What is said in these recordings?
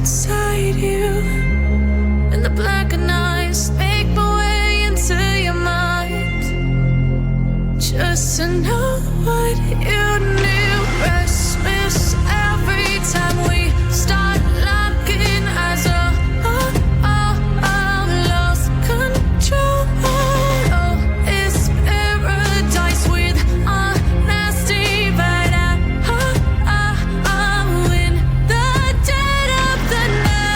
inside you, and the blackened eyes make my way into your mind, just to know what you knew. Restless every time we start locking eyes. Lost control. Oh, it's paradise with honesty, but I'm in the dead of the night.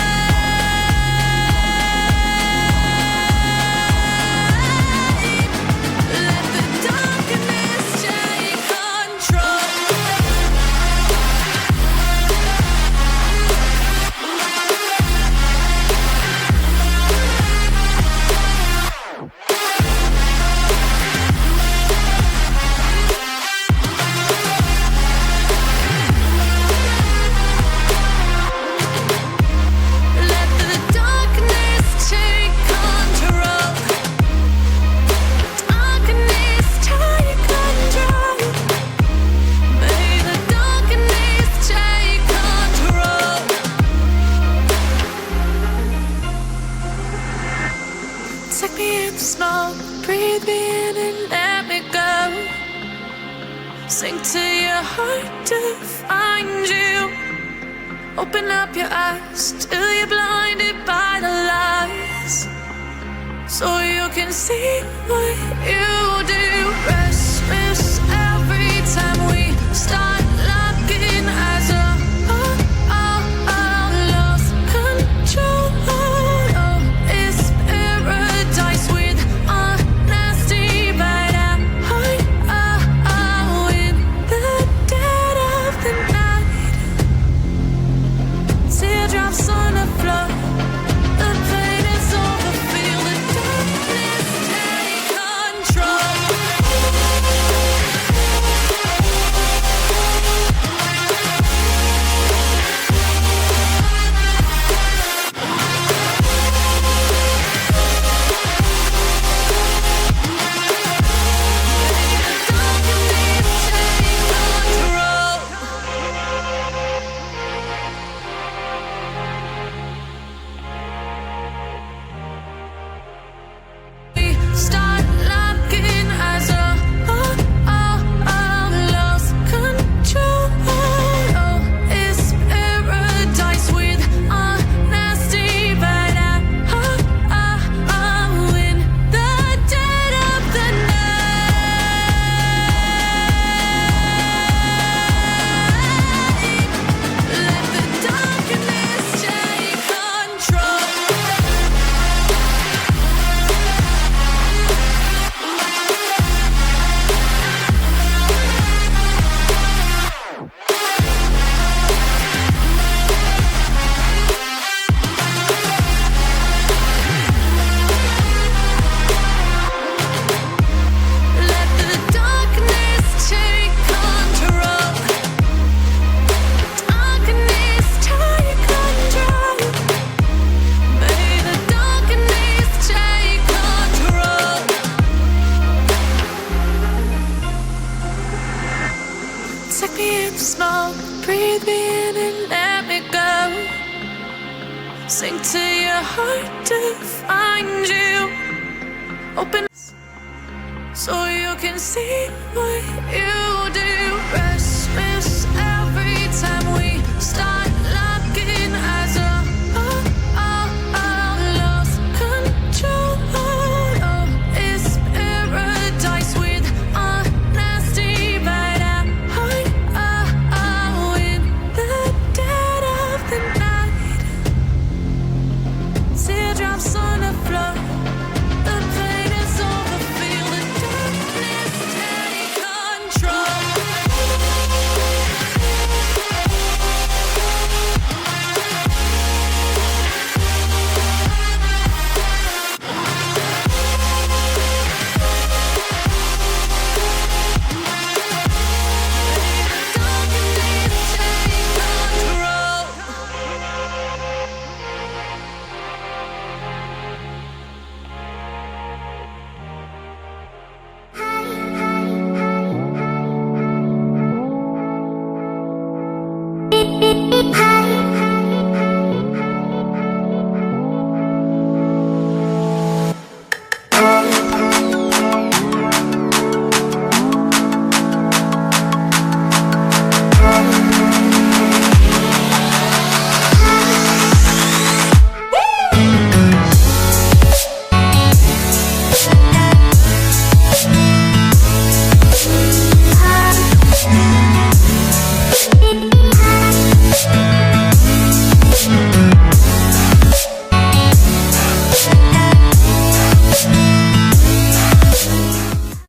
Let the darkness take control. Let the darkness take control. Darkness take control. May the darkness take control. Take me in the smoke, breathe me in and let me go. Sink to your heart to find you. Open up your eyes till you're blinded by the lies, so you can see what you do. Restless every time we start locking eyes. Lost control. Oh, it's paradise with honesty, but I'm in the dead of the night. Teardrops on the floor. The pain is over. Feel the darkness take control. Start locking eyes. Lost control. Oh, it's paradise with honesty, but I'm in the dead of the night. Let the darkness take control. Let the darkness take control. Darkness take control. May the darkness take control. Take me in the smoke, breathe me in and let me go. Sink to your heart to find you. Open so you can see what you do.